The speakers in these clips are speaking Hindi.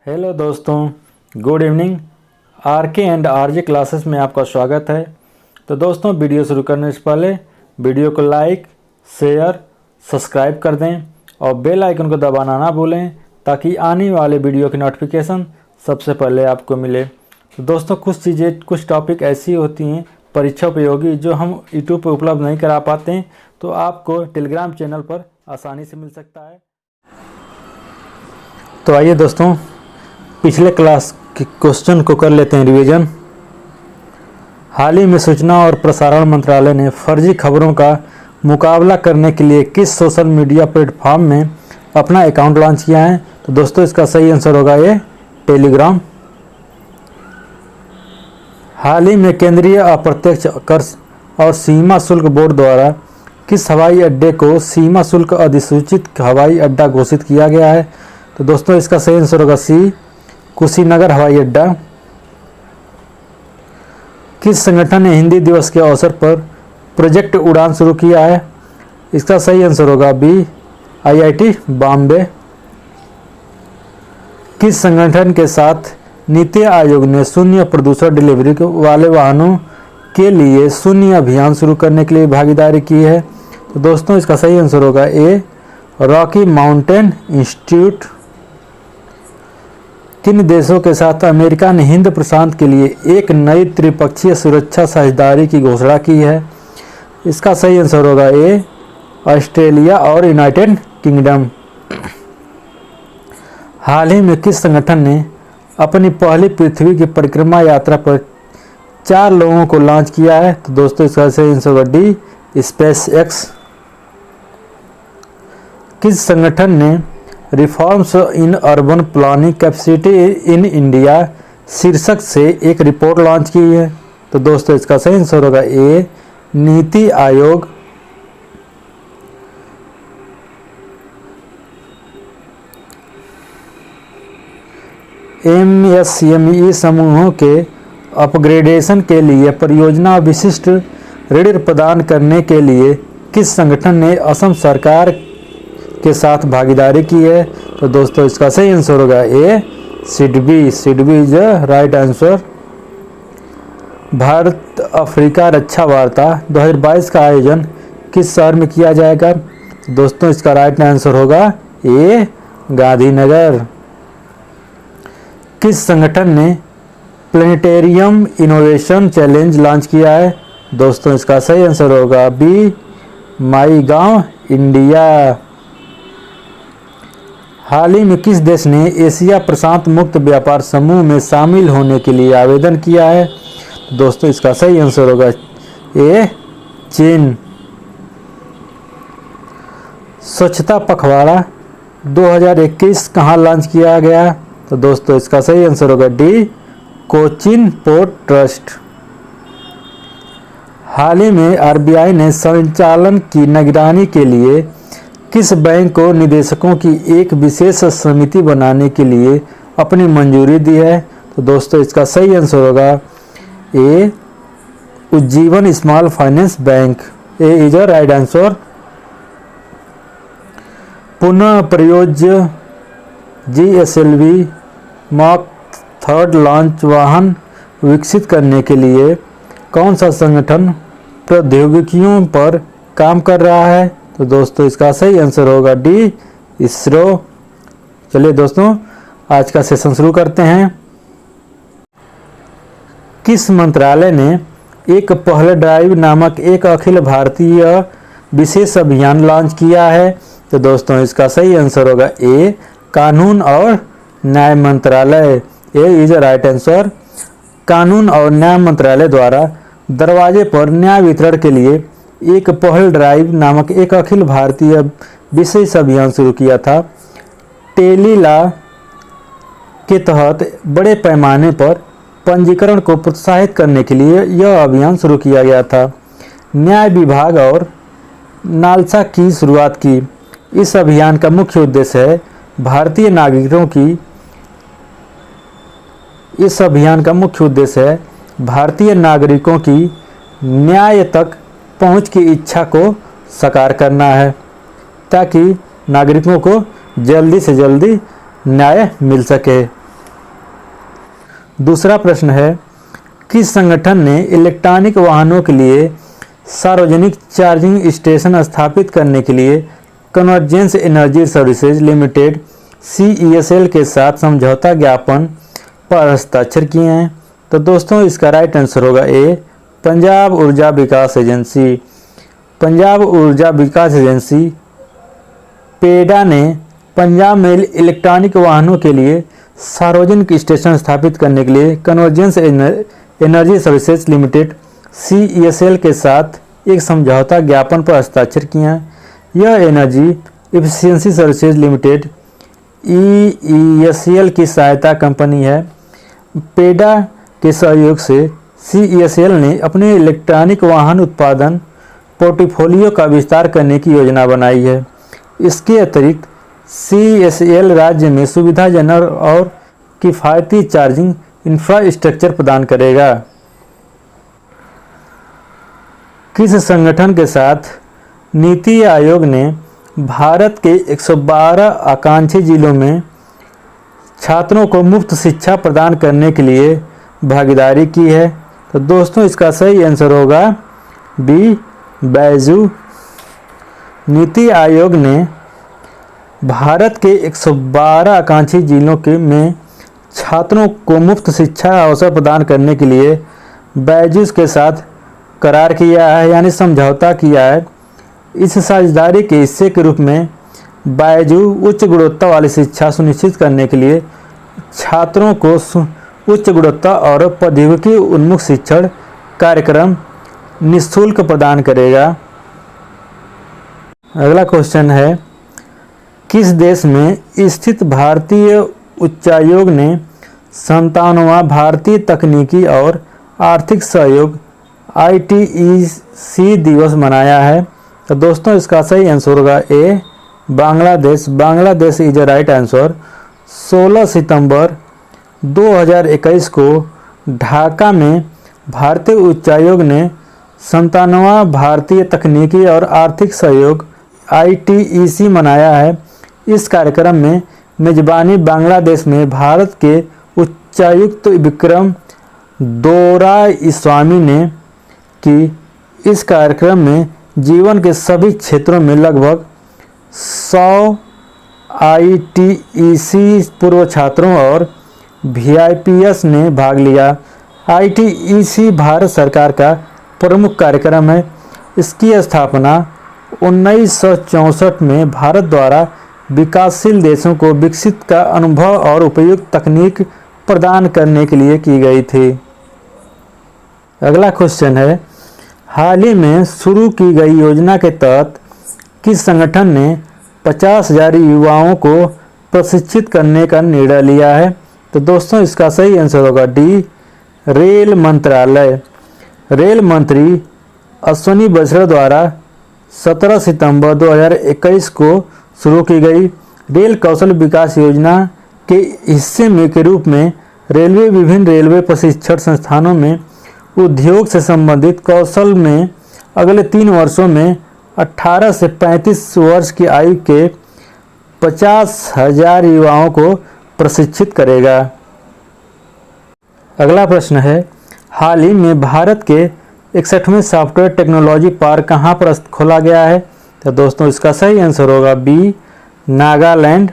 हेलो दोस्तों, गुड इवनिंग। आर के एंड आर जे क्लासेस में आपका स्वागत है। तो दोस्तों, वीडियो शुरू करने से पहले वीडियो को लाइक, शेयर, सब्सक्राइब कर दें और बेल आइकन को दबाना ना भूलें ताकि आने वाले वीडियो की नोटिफिकेशन सबसे पहले आपको मिले। तो दोस्तों, कुछ टॉपिक ऐसी होती हैं परीक्षा उपयोगी जो हम यूट्यूब पर उपलब्ध नहीं करा पाते हैं, तो आपको टेलीग्राम चैनल पर आसानी से मिल सकता है। तो आइए दोस्तों, पिछले क्लास के क्वेश्चन को कर लेते हैं रिवीजन। हाल ही में सूचना और प्रसारण मंत्रालय ने फर्जी खबरों का मुकाबला करने के लिए किस सोशल मीडिया प्लेटफॉर्म में अपना अकाउंट लॉन्च किया है? तो दोस्तों, इसका सही आंसर होगा ये टेलीग्राम। हाल ही में केंद्रीय अप्रत्यक्ष कर और सीमा शुल्क बोर्ड द्वारा किस हवाई अड्डे को सीमा शुल्क अधिसूचित हवाई अड्डा घोषित किया गया है? तो दोस्तों, इसका सही आंसर होगा सी, कुशीनगर हवाई अड्डा। किस संगठन ने हिंदी दिवस के अवसर पर प्रोजेक्ट उड़ान शुरू किया है? इसका सही आंसर होगा बी, आईआईटी बॉम्बे। किस संगठन के साथ नीति आयोग ने शून्य प्रदूषण डिलीवरी वाले वाहनों के लिए शून्य अभियान शुरू करने के लिए भागीदारी की है? तो दोस्तों, इसका सही आंसर होगा ए, रॉकी माउंटेन इंस्टीट्यूट। किन देशों के साथ अमेरिका ने हिंद प्रशांत के लिए एक नई त्रिपक्षीय सुरक्षा साझेदारी की घोषणा की है? इसका सही आंसर होगा ए, ऑस्ट्रेलिया और यूनाइटेड किंगडम। हाल ही में किस संगठन ने अपनी पहली पृथ्वी की परिक्रमा यात्रा पर 4 लोगों को लॉन्च किया है? तो दोस्तों, इसका सही आंसर होगा डी, स्पेस एक्स। किस संगठन ने reforms in urban planning capacity in India शीर्षक से एक रिपोर्ट लॉन्च की है? तो दोस्तों, इसका सही आंसर होगा ए, नीति आयोग। एमएसएमई समूहों के अपग्रेडेशन के लिए परियोजना विशिष्ट ऋण प्रदान करने के लिए किस संगठन ने असम सरकार के साथ भागीदारी की है? तो दोस्तों, इसका सही आंसर होगा A, SIDBI. SIDBI is the right answer. Bharat Africa रक्षा वार्ता 2022 का आयोजन किस शहर में किया जाएगा? दोस्तों, इसका राइट आंसर होगा ए, गांधीनगर। किस संगठन ने प्लेनेटेरियम इनोवेशन चैलेंज लॉन्च किया है? दोस्तों, इसका सही आंसर होगा बी, माई गांव इंडिया। हाल ही में किस देश ने एशिया प्रशांत मुक्त व्यापार समूह में शामिल होने के लिए आवेदन किया है? दोस्तों, इसका सही आंसर होगा ए, चीन। स्वच्छता पखवाड़ा 2021 कहाँ लॉन्च किया गया? तो दोस्तों, इसका सही आंसर होगा डी, कोचिन पोर्ट ट्रस्ट। हाल ही में आरबीआई ने संचालन की निगरानी के लिए किस बैंक को निदेशकों की एक विशेष समिति बनाने के लिए अपनी मंजूरी दी है? तो दोस्तों, इसका सही आंसर होगा A, Ujjivan small finance bank. A is a right answer. पुनः प्रयोज्य जीएसएलवी मार्क 3 लॉन्च वाहन विकसित करने के लिए कौन सा संगठन प्रौद्योगिकियों पर काम कर रहा है? तो दोस्तों, इसका सही आंसर होगा डी, इसरो। चलिए दोस्तों, आज का सेशन शुरू करते हैं। किस मंत्रालय ने एक पहल ड्राइव नामक एक अखिल भारतीय विशेष अभियान लॉन्च किया है? तो दोस्तों, इसका सही आंसर होगा ए, कानून और न्याय मंत्रालय। ए इज अ राइट आंसर। कानून और न्याय मंत्रालय द्वारा दरवाजे पर न्याय वितरण के लिए एक पहल ड्राइव नामक एक अखिल भारतीय विशेष अभियान शुरू किया था। टेलीला के तहत बड़े पैमाने पर पंजीकरण को प्रोत्साहित करने के लिए यह अभियान शुरू किया गया था। न्याय विभाग और नालसा की शुरुआत की। इस अभियान का मुख्य उद्देश्य है भारतीय नागरिकों की न्याय तक पहुंच की इच्छा को साकार करना है ताकि नागरिकों को जल्दी से जल्दी न्याय मिल सके। दूसरा प्रश्न है, किस संगठन ने इलेक्ट्रॉनिक वाहनों के लिए सार्वजनिक चार्जिंग स्टेशन स्थापित करने के लिए convergence energy services limited CESL के साथ समझौता ज्ञापन पर हस्ताक्षर किए हैं? तो दोस्तों इसका राइट आंसर होगा ए, पंजाब ऊर्जा विकास एजेंसी। पंजाब ऊर्जा विकास एजेंसी पेडा ने पंजाब में इलेक्ट्रॉनिक वाहनों के लिए सार्वजनिक स्टेशन स्थापित करने के लिए convergence energy services limited CESL के साथ एक समझौता ज्ञापन पर हस्ताक्षर किए हैं। यह energy efficiency services limited EESL की सहायता कंपनी है। पेडा के सहयोग से CESL ने अपने इलेक्ट्रॉनिक वाहन उत्पादन पोर्टफोलियो का विस्तार करने की योजना बनाई है। इसके अतिरिक्त CESL राज्य में सुविधाजनक और किफ़ायती चार्जिंग इंफ्रास्ट्रक्चर प्रदान करेगा। किस संगठन के साथ नीति आयोग ने भारत के 112 आकांक्षी जिलों में छात्रों को मुफ्त शिक्षा प्रदान करने के लिए भागीदारी की है? तो दोस्तों इसका सही आंसर होगा बी, बैजू। नीति आयोग ने भारत के 112 आकांक्षी जिलों में छात्रों को मुफ्त शिक्षा अवसर प्रदान करने के लिए बैजूस के साथ करार किया है, यानी समझौता किया है। इस साझेदारी के हिस्से के रूप में बैजू उच्च गुणवत्ता वाली शिक्षा सुनिश्चित करने के लिए छात्रों को उच्च गुणवत्ता और प्रौद्योगिकी उन्मुख शिक्षण कार्यक्रम निःशुल्क प्रदान करेगा। अगला क्वेश्चन है, किस देश में स्थित भारतीय उच्चायोग ने 57वां भारतीय तकनीकी और आर्थिक सहयोग ITEC दिवस मनाया है? तो दोस्तों इसका सही आंसर होगा A, Bangladesh. Bangladesh is a right answer. 16 सितंबर 2021 को ढाका में भारतीय उच्चायोग ने 57वां भारतीय तकनीकी और आर्थिक सहयोग ITEC मनाया है। इस कार्यक्रम में मेजबानी बांग्लादेश में भारत के उच्चायुक्त विक्रम दोराईस्वामी ने की। इस कार्यक्रम में जीवन के सभी क्षेत्रों में लगभग 100 ITEC पूर्व छात्रों और VIPs ने भाग लिया। ITEC भारत सरकार का प्रमुख कार्यक्रम है। इसकी स्थापना 1964 में भारत द्वारा विकासशील देशों को विकसित का अनुभव और उपयुक्त तकनीक प्रदान करने के लिए की गई थी। अगला क्वेश्चन है, हाल ही में शुरू की गई योजना के तहत किस संगठन ने 50,000 युवाओं को प्रशिक्षित करने का निर्णय लिया है? तो दोस्तों इसका सही आंसर होगा डी, रेल मंत्रालय। रेल मंत्री अश्विनी वैष्णव द्वारा 17 सितंबर 2021 को शुरू की गई रेल कौशल विकास योजना के हिस्से में के रूप में रेलवे विभिन्न रेलवे प्रशिक्षण संस्थानों में उद्योग से संबंधित कौशल में अगले 3 वर्षों में 18 से 35 वर्ष की आयु के 50,000 युवाओं को प्रशिक्षित करेगा। अगला प्रश्न है, हाल ही में भारत के 61वें सॉफ्टवेयर टेक्नोलॉजी पार्क कहाँ पर खोला गया है? तो दोस्तों इसका सही आंसर होगा बी, नागालैंड।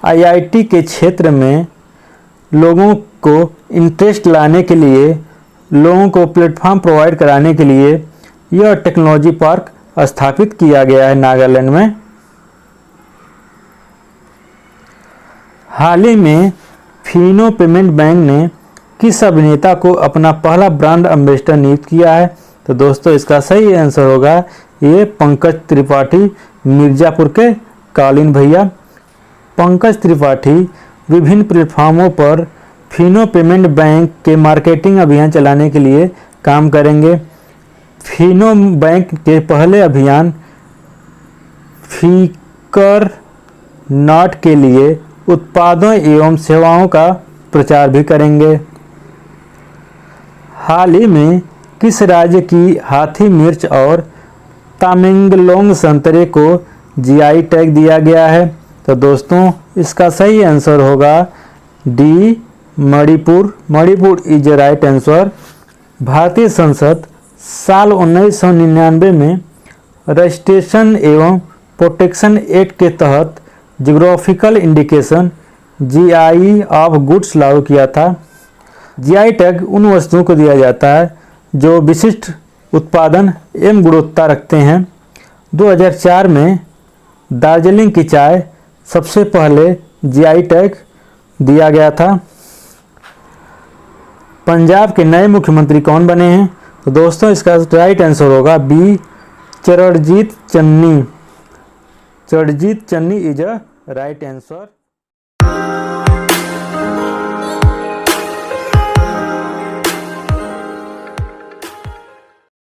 IIT के क्षेत्र में लोगों को इंटरेस्ट लाने के लिए, लोगों को प्लेटफॉर्म प्रोवाइड कराने के लिए यह टेक्नोलॉजी पार्क स्थापित किया गया है नागालैंड में। हाल ही में फिनो पेमेंट बैंक ने किस अभिनेता को अपना पहला ब्रांड एम्बेसडर नियुक्त किया है? तो दोस्तों इसका सही आंसर होगा ये पंकज त्रिपाठी, मिर्ज़ापुर के कालीन भैया। पंकज त्रिपाठी विभिन्न प्लेटफॉर्मों पर फिनो पेमेंट बैंक के मार्केटिंग अभियान चलाने के लिए काम करेंगे। फिनो बैंक के पहले अभियान फिकर नॉट के लिए उत्पादों एवं सेवाओं का प्रचार भी करेंगे। हाल ही में किस राज्य की हाथी मिर्च और तामेंगलोंग संतरे को GI टैग दिया गया है? तो दोस्तों इसका सही आंसर होगा D, Manipur is a right answer. भारतीय संसद साल 1999 में रजिस्ट्रेशन एवं प्रोटेक्शन एक्ट के तहत geographical indication GI of goods लागू किया था। जीआई टैग उन वस्तुओं को दिया जाता है जो विशिष्ट उत्पादन एवं गुणवत्ता रखते हैं। 2004 में दार्जिलिंग की चाय सबसे पहले जीआई टैग दिया गया था। पंजाब के नए मुख्यमंत्री कौन बने हैं? तो दोस्तों इसका राइट आंसर होगा B, Charanjit Channi. Charanjit Channi is a right answer.